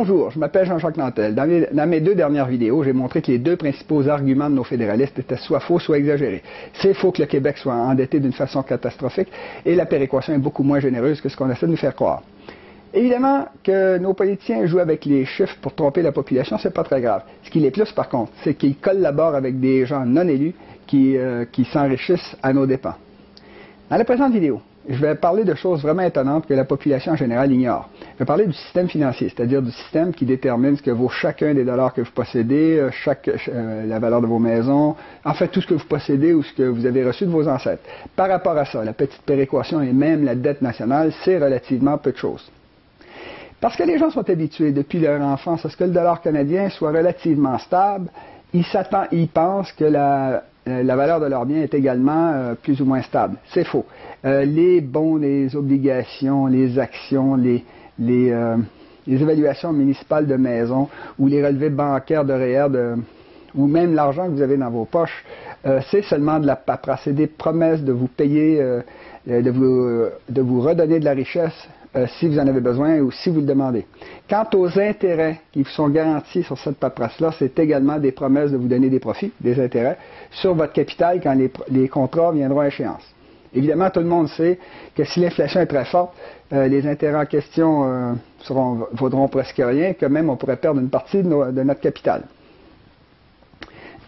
Bonjour, je m'appelle Jean-Jacques Nantel. Dans mes deux dernières vidéos, j'ai montré que les deux principaux arguments de nos fédéralistes étaient soit faux, soit exagérés. C'est faux que le Québec soit endetté d'une façon catastrophique et la péréquation est beaucoup moins généreuse que ce qu'on essaie de nous faire croire. Évidemment que nos politiciens jouent avec les chiffres pour tromper la population, c'est pas très grave. Ce qui les plus, par contre, c'est qu'ils collaborent avec des gens non élus qui s'enrichissent à nos dépens. Dans la présente vidéo, je vais parler de choses vraiment étonnantes que la population en général ignore. Je vais parler du système financier, c'est-à-dire du système qui détermine ce que vaut chacun des dollars que vous possédez, la valeur de vos maisons, en fait tout ce que vous possédez ou ce que vous avez reçu de vos ancêtres. Par rapport à ça, la petite péréquation et même la dette nationale, c'est relativement peu de choses. Parce que les gens sont habitués depuis leur enfance à ce que le dollar canadien soit relativement stable, ils pensent que la valeur de leurs biens est également plus ou moins stable. C'est faux. Les bons, les obligations, les actions, les évaluations municipales de maisons ou les relevés bancaires de REER ou même l'argent que vous avez dans vos poches, c'est seulement de la paperasse. C'est des promesses de vous payer, de vous redonner de la richesse si vous en avez besoin ou si vous le demandez. Quant aux intérêts qui vous sont garantis sur cette paperasse-là, c'est également des promesses de vous donner des profits, des intérêts, sur votre capital quand les contrats viendront à échéance. Évidemment, tout le monde sait que si l'inflation est très forte, les intérêts en question vaudront presque rien, que même on pourrait perdre une partie de notre capital.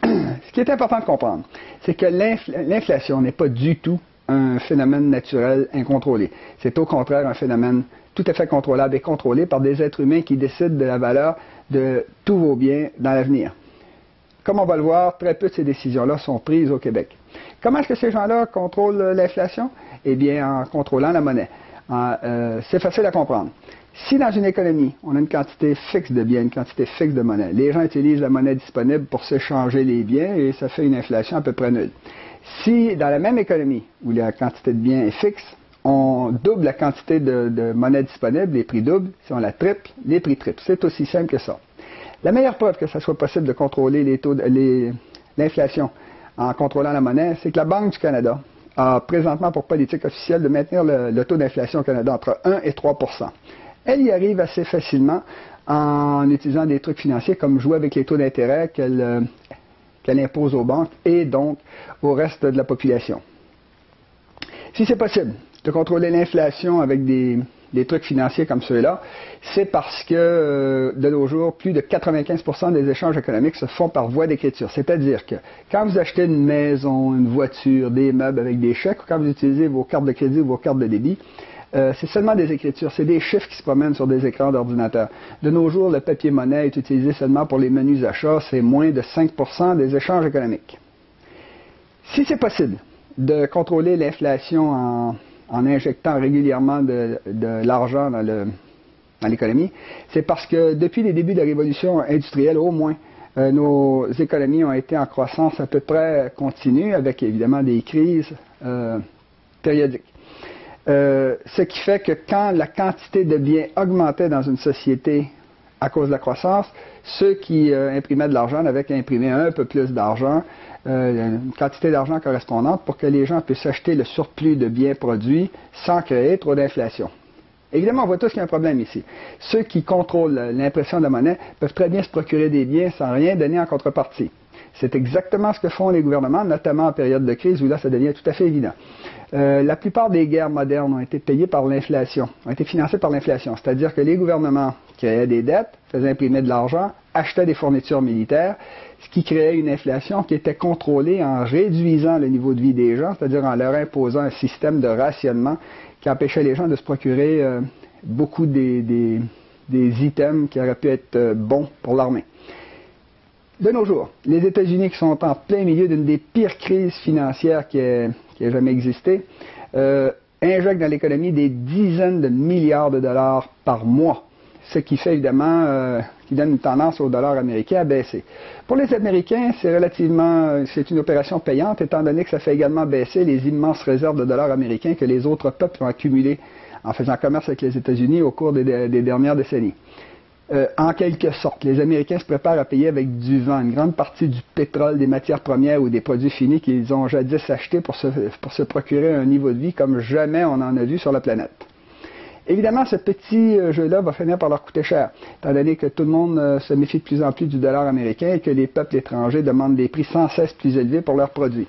Ce qui est important de comprendre, c'est que l'inflation n'est pas du tout un phénomène naturel incontrôlé. C'est au contraire un phénomène tout à fait contrôlable et contrôlé par des êtres humains qui décident de la valeur de tous vos biens dans l'avenir. Comme on va le voir, très peu de ces décisions-là sont prises au Québec. Comment est-ce que ces gens-là contrôlent l'inflation? Eh bien, en contrôlant la monnaie. C'est facile à comprendre. Si dans une économie, on a une quantité fixe de biens, une quantité fixe de monnaie, les gens utilisent la monnaie disponible pour s'échanger les biens et ça fait une inflation à peu près nulle. Si dans la même économie, où la quantité de biens est fixe, on double la quantité de monnaie disponible, les prix doublent. Si on la triple, les prix triplent. C'est aussi simple que ça. La meilleure preuve que ça soit possible de contrôler l'inflation en contrôlant la monnaie, c'est que la Banque du Canada a présentement pour politique officielle de maintenir le taux d'inflation au Canada entre 1 et 3 %. Elle y arrive assez facilement en utilisant des trucs financiers comme jouer avec les taux d'intérêt qu'elle impose aux banques et donc au reste de la population. Si c'est possible de contrôler l'inflation avec des trucs financiers comme ceux-là, c'est parce que de nos jours, plus de 95 % des échanges économiques se font par voie d'écriture. C'est-à-dire que quand vous achetez une maison, une voiture, des meubles avec des chèques, ou quand vous utilisez vos cartes de crédit ou vos cartes de débit, c'est seulement des écritures, c'est des chiffres qui se promènent sur des écrans d'ordinateur. De nos jours, le papier-monnaie est utilisé seulement pour les menus achats, c'est moins de 5 % des échanges économiques. Si c'est possible de contrôler l'inflation en injectant régulièrement de l'argent dans l'économie, c'est parce que depuis les débuts de la révolution industrielle, au moins, nos économies ont été en croissance à peu près continue, avec évidemment des crises périodiques. Ce qui fait que quand la quantité de biens augmentait dans une société à cause de la croissance, ceux qui imprimaient de l'argent n'avaient qu'à imprimer un peu plus d'argent, une quantité d'argent correspondante pour que les gens puissent acheter le surplus de biens produits sans créer trop d'inflation. Évidemment, on voit tous qu'il y a un problème ici. Ceux qui contrôlent l'impression de la monnaie peuvent très bien se procurer des biens sans rien donner en contrepartie. C'est exactement ce que font les gouvernements, notamment en période de crise où là, ça devient tout à fait évident. La plupart des guerres modernes ont été payées par l'inflation, ont été financées par l'inflation. C'est-à-dire que les gouvernements créaient des dettes, faisaient imprimer de l'argent, achetaient des fournitures militaires, ce qui créait une inflation qui était contrôlée en réduisant le niveau de vie des gens, c'est-à-dire en leur imposant un système de rationnement qui empêchait les gens de se procurer beaucoup des items qui auraient pu être bons pour l'armée. De nos jours, les États-Unis qui sont en plein milieu d'une des pires crises financières qui ait jamais existé, injectent dans l'économie des dizaines de milliards de dollars par mois, ce qui fait évidemment, qui donne une tendance au dollar américain à baisser. Pour les Américains, c'est une opération payante, étant donné que ça fait également baisser les immenses réserves de dollars américains que les autres peuples ont accumulées en faisant commerce avec les États-Unis au cours des dernières décennies. En quelque sorte, les Américains se préparent à payer avec du vent une grande partie du pétrole, des matières premières ou des produits finis qu'ils ont jadis achetés pour se procurer un niveau de vie comme jamais on en a vu sur la planète. Évidemment, ce petit jeu-là va finir par leur coûter cher, étant donné que tout le monde se méfie de plus en plus du dollar américain et que les peuples étrangers demandent des prix sans cesse plus élevés pour leurs produits.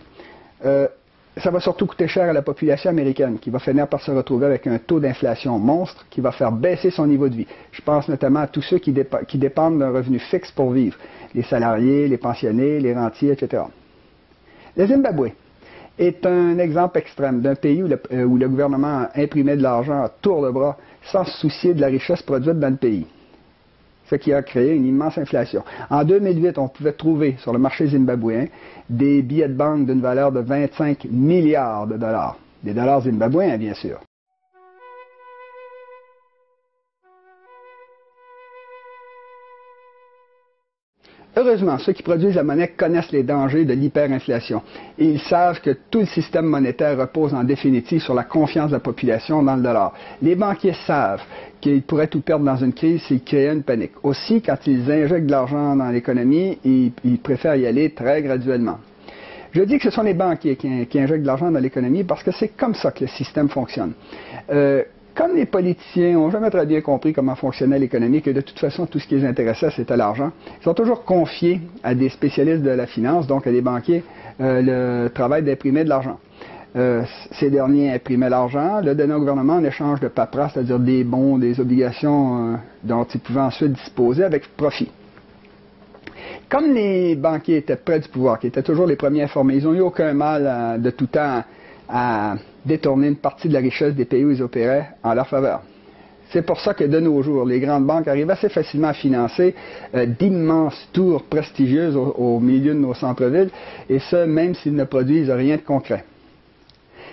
Ça va surtout coûter cher à la population américaine, qui va finir par se retrouver avec un taux d'inflation monstre qui va faire baisser son niveau de vie. Je pense notamment à tous ceux qui dépendent d'un revenu fixe pour vivre, les salariés, les pensionnés, les rentiers, etc. Le Zimbabwe est un exemple extrême d'un pays où le gouvernement imprimait de l'argent à tour de bras sans se soucier de la richesse produite dans le pays, ce qui a créé une immense inflation. En 2008, on pouvait trouver sur le marché zimbabwéen des billets de banque d'une valeur de 25 milliards de dollars. Des dollars zimbabwéens, bien sûr. Heureusement, ceux qui produisent la monnaie connaissent les dangers de l'hyperinflation et ils savent que tout le système monétaire repose en définitive sur la confiance de la population dans le dollar. Les banquiers savent qu'ils pourraient tout perdre dans une crise s'ils créaient une panique. Aussi, quand ils injectent de l'argent dans l'économie, ils préfèrent y aller très graduellement. Je dis que ce sont les banquiers qui injectent de l'argent dans l'économie parce que c'est comme ça que le système fonctionne. Comme les politiciens n'ont jamais très bien compris comment fonctionnait l'économie, que de toute façon, tout ce qui les intéressait, c'était l'argent, ils sont toujours confiés à des spécialistes de la finance, donc à des banquiers, le travail d'imprimer de l'argent. Ces derniers imprimaient l'argent, le donnaient au gouvernement en échange de paperasse, c'est-à-dire des bons, des obligations dont ils pouvaient ensuite disposer avec profit. Comme les banquiers étaient près du pouvoir, qui étaient toujours les premiers informés, ils n'ont eu aucun mal de tout temps à détourner une partie de la richesse des pays où ils opéraient en leur faveur. C'est pour ça que de nos jours, les grandes banques arrivent assez facilement à financer d'immenses tours prestigieuses au milieu de nos centres-villes, et ce, même s'ils ne produisent rien de concret.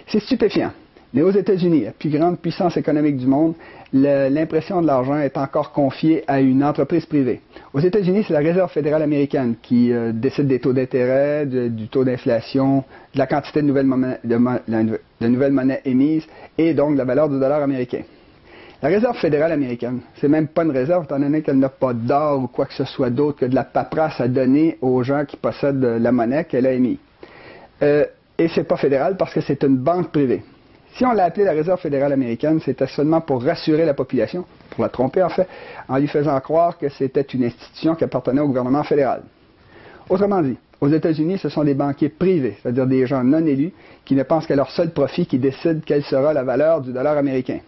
C'est stupéfiant. Mais aux États-Unis, la plus grande puissance économique du monde, l'impression de l'argent est encore confiée à une entreprise privée. Aux États-Unis, c'est la Réserve fédérale américaine qui décide des taux d'intérêt, du taux d'inflation, de la quantité de nouvelles monnaies émises et donc de la valeur du dollar américain. La Réserve fédérale américaine, c'est même pas une réserve, étant donné qu'elle n'a pas d'or ou quoi que ce soit d'autre que de la paperasse à donner aux gens qui possèdent la monnaie qu'elle a émise. Et c'est pas fédéral parce que c'est une banque privée. Si on l'a appelée la Réserve fédérale américaine, c'était seulement pour rassurer la population, pour la tromper en fait, en lui faisant croire que c'était une institution qui appartenait au gouvernement fédéral. Autrement dit, aux États-Unis, ce sont des banquiers privés, c'est-à-dire des gens non élus, qui ne pensent qu'à leur seul profit, qui décident quelle sera la valeur du dollar américain.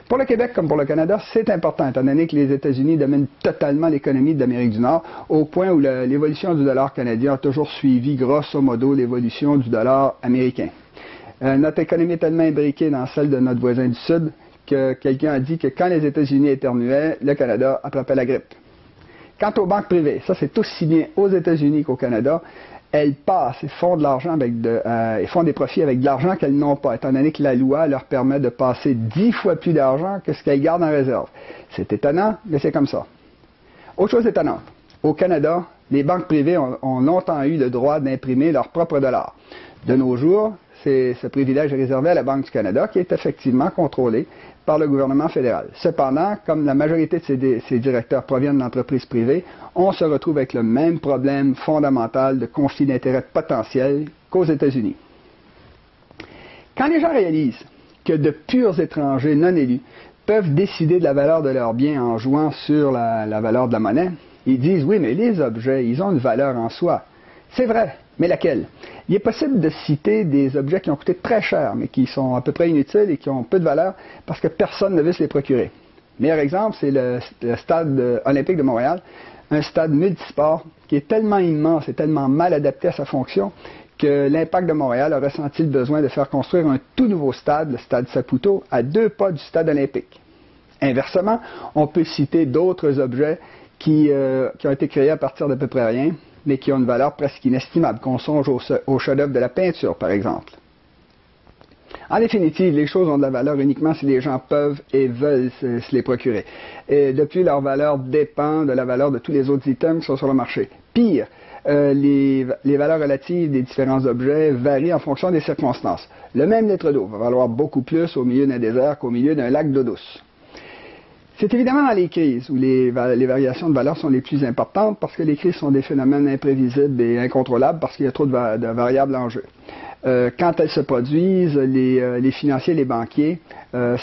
Pour le Québec comme pour le Canada, c'est important, étant donné que les États-Unis dominent totalement l'économie de l'Amérique du Nord, au point où l'évolution du dollar canadien a toujours suivi grosso modo l'évolution du dollar américain. Notre économie est tellement imbriquée dans celle de notre voisin du Sud que quelqu'un a dit que quand les États-Unis éternuaient, le Canada attrapait la grippe. Quant aux banques privées, ça c'est aussi bien aux États-Unis qu'au Canada, elles passent et font de l'argent et font des profits avec de l'argent qu'elles n'ont pas, étant donné que la loi leur permet de passer 10 fois plus d'argent que ce qu'elles gardent en réserve. C'est étonnant, mais c'est comme ça. Autre chose étonnante, au Canada, les banques privées ont longtemps eu le droit d'imprimer leur propre dollar. De nos jours, ce privilège est réservé à la Banque du Canada, qui est effectivement contrôlée par le gouvernement fédéral. Cependant, comme la majorité de ces directeurs proviennent d'entreprises privées, on se retrouve avec le même problème fondamental de conflit d'intérêts potentiel qu'aux États-Unis. Quand les gens réalisent que de purs étrangers non élus peuvent décider de la valeur de leurs biens en jouant sur la valeur de la monnaie, ils disent « oui, mais les objets, ils ont une valeur en soi ». C'est vrai, mais laquelle? Il est possible de citer des objets qui ont coûté très cher, mais qui sont à peu près inutiles et qui ont peu de valeur parce que personne ne veut se les procurer. Meilleur exemple, c'est le stade olympique de Montréal, un stade multisport qui est tellement immense et tellement mal adapté à sa fonction que l'Impact de Montréal a ressenti le besoin de faire construire un tout nouveau stade, le stade Saputo, à 2 pas du stade olympique. Inversement, on peut citer d'autres objets qui ont été créés à partir d'à peu près rien, mais qui ont une valeur presque inestimable, qu'on songe au chef-d'œuvre de la peinture, par exemple. En définitive, les choses ont de la valeur uniquement si les gens peuvent et veulent se les procurer. Et depuis, leur valeur dépend de la valeur de tous les autres items qui sont sur le marché. Pire, les valeurs relatives des différents objets varient en fonction des circonstances. Le même litre d'eau va valoir beaucoup plus au milieu d'un désert qu'au milieu d'un lac d'eau douce. C'est évidemment dans les crises où les variations de valeur sont les plus importantes parce que les crises sont des phénomènes imprévisibles et incontrôlables parce qu'il y a trop de variables en jeu. Quand elles se produisent, les financiers, les banquiers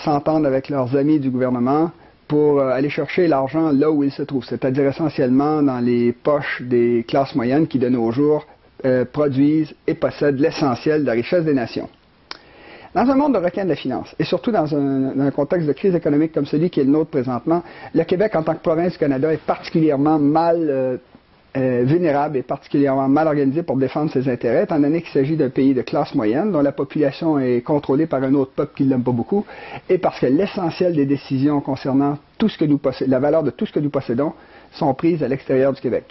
s'entendent avec leurs amis du gouvernement pour aller chercher l'argent là où il se trouve, c'est-à-dire essentiellement dans les poches des classes moyennes qui de nos jours produisent et possèdent l'essentiel de la richesse des nations. Dans un monde de requins de la finance, et surtout dans un contexte de crise économique comme celui qui est le nôtre présentement, le Québec, en tant que province du Canada, est particulièrement mal vulnérable et particulièrement mal organisé pour défendre ses intérêts, étant donné qu'il s'agit d'un pays de classe moyenne, dont la population est contrôlée par un autre peuple qui ne l'aime pas beaucoup, et parce que l'essentiel des décisions concernant tout ce que nous la valeur de tout ce que nous possédons sont prises à l'extérieur du Québec.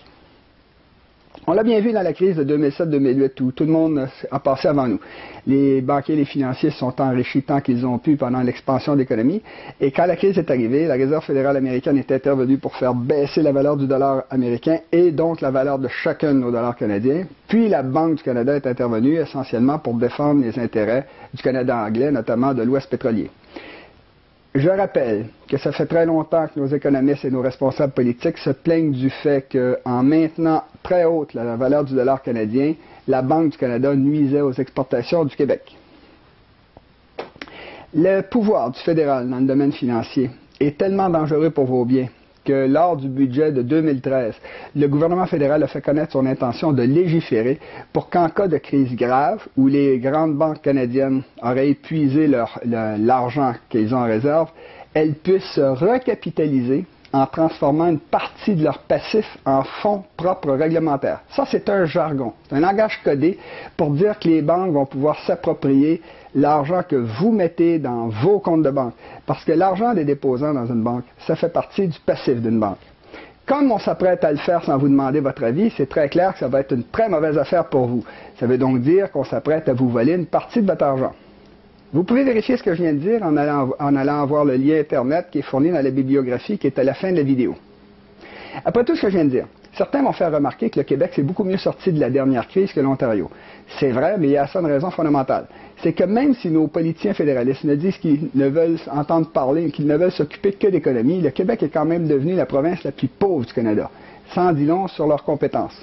On l'a bien vu dans la crise de 2007-2008 où tout le monde a passé avant nous. Les banquiers et les financiers se sont enrichis tant qu'ils ont pu pendant l'expansion de l'économie. Et quand la crise est arrivée, la Réserve fédérale américaine est intervenue pour faire baisser la valeur du dollar américain et donc la valeur de chacun de nos dollars canadiens. Puis la Banque du Canada est intervenue essentiellement pour défendre les intérêts du Canada anglais, notamment de l'Ouest pétrolier. Je rappelle que ça fait très longtemps que nos économistes et nos responsables politiques se plaignent du fait qu'en maintenant très haute la valeur du dollar canadien, la Banque du Canada nuisait aux exportations du Québec. Le pouvoir du fédéral dans le domaine financier est tellement dangereux pour vos biens que lors du budget de 2013, le gouvernement fédéral a fait connaître son intention de légiférer pour qu'en cas de crise grave, où les grandes banques canadiennes auraient épuisé l'argent qu'ils ont en réserve, elles puissent se recapitaliser en transformant une partie de leur passif en fonds propres réglementaires. Ça, c'est un jargon, c'est un langage codé pour dire que les banques vont pouvoir s'approprier l'argent que vous mettez dans vos comptes de banque. Parce que l'argent des déposants dans une banque, ça fait partie du passif d'une banque. Comme on s'apprête à le faire sans vous demander votre avis, c'est très clair que ça va être une très mauvaise affaire pour vous. Ça veut donc dire qu'on s'apprête à vous voler une partie de votre argent. Vous pouvez vérifier ce que je viens de dire en allant voir le lien Internet qui est fourni dans la bibliographie qui est à la fin de la vidéo. Après tout ce que je viens de dire, certains m'ont fait remarquer que le Québec s'est beaucoup mieux sorti de la dernière crise que l'Ontario. C'est vrai, mais il y a ça une raison fondamentale. C'est que même si nos politiciens fédéralistes ne disent qu'ils ne veulent entendre parler, qu'ils ne veulent s'occuper que d'économie, le Québec est quand même devenu la province la plus pauvre du Canada. Sans dit long sur leurs compétences.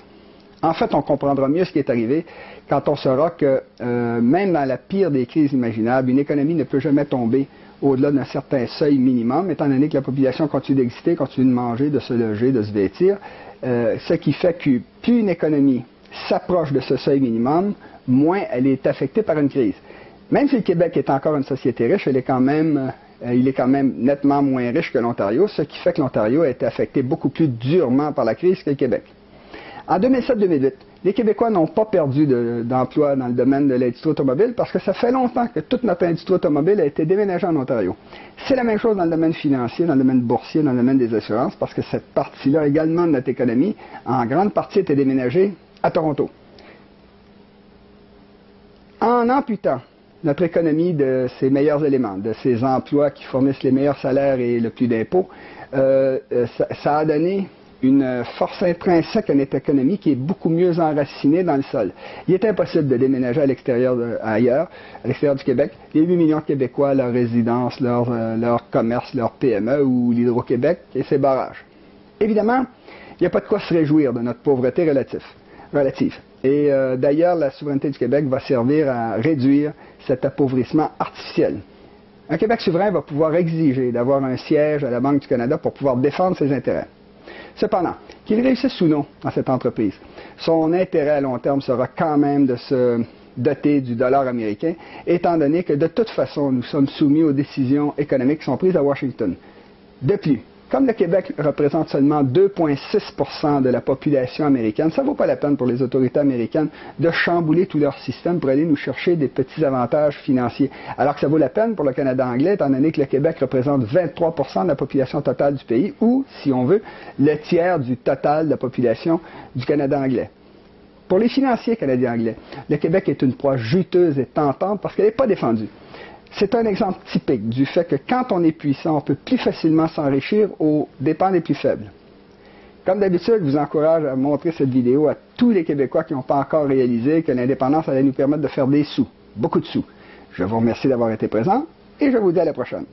En fait, on comprendra mieux ce qui est arrivé quand on saura que même dans la pire des crises imaginables, une économie ne peut jamais tomber au-delà d'un certain seuil minimum, étant donné que la population continue d'exister, continue de manger, de se loger, de se vêtir, ce qui fait que plus une économie s'approche de ce seuil minimum, moins elle est affectée par une crise. Même si le Québec est encore une société riche, il est quand même nettement moins riche que l'Ontario, ce qui fait que l'Ontario a été affecté beaucoup plus durement par la crise que le Québec. En 2007-2008, les Québécois n'ont pas perdu d'emploi dans le domaine de l'industrie automobile parce que ça fait longtemps que toute notre industrie automobile a été déménagée en Ontario. C'est la même chose dans le domaine financier, dans le domaine boursier, dans le domaine des assurances, parce que cette partie-là également de notre économie, en grande partie, était déménagée à Toronto. En amputant notre économie de ses meilleurs éléments, de ses emplois qui fournissent les meilleurs salaires et le plus d'impôts, ça a donné une force intrinsèque à notre économie qui est beaucoup mieux enracinée dans le sol. Il est impossible de déménager à l'extérieur, ailleurs, à l'extérieur du Québec. Il y a 8 millions de Québécois, leur résidence, leur commerce, leur PME ou l'Hydro-Québec et ses barrages. Évidemment, il n'y a pas de quoi se réjouir de notre pauvreté relative. Et d'ailleurs, la souveraineté du Québec va servir à réduire cet appauvrissement artificiel. Un Québec souverain va pouvoir exiger d'avoir un siège à la Banque du Canada pour pouvoir défendre ses intérêts. Cependant, qu'il réussisse ou non dans cette entreprise, son intérêt à long terme sera quand même de se doter du dollar américain, étant donné que de toute façon, nous sommes soumis aux décisions économiques qui sont prises à Washington. De plus, comme le Québec représente seulement 2,6% de la population américaine, ça ne vaut pas la peine pour les autorités américaines de chambouler tout leur système pour aller nous chercher des petits avantages financiers. Alors que ça vaut la peine pour le Canada anglais, étant donné que le Québec représente 23% de la population totale du pays, ou, si on veut, le tiers du total de la population du Canada anglais. Pour les financiers canadiens-anglais, le Québec est une proie juteuse et tentante parce qu'elle n'est pas défendue. C'est un exemple typique du fait que quand on est puissant, on peut plus facilement s'enrichir aux dépens des plus faibles. Comme d'habitude, je vous encourage à montrer cette vidéo à tous les Québécois qui n'ont pas encore réalisé que l'indépendance allait nous permettre de faire des sous, beaucoup de sous. Je vous remercie d'avoir été présent et je vous dis à la prochaine.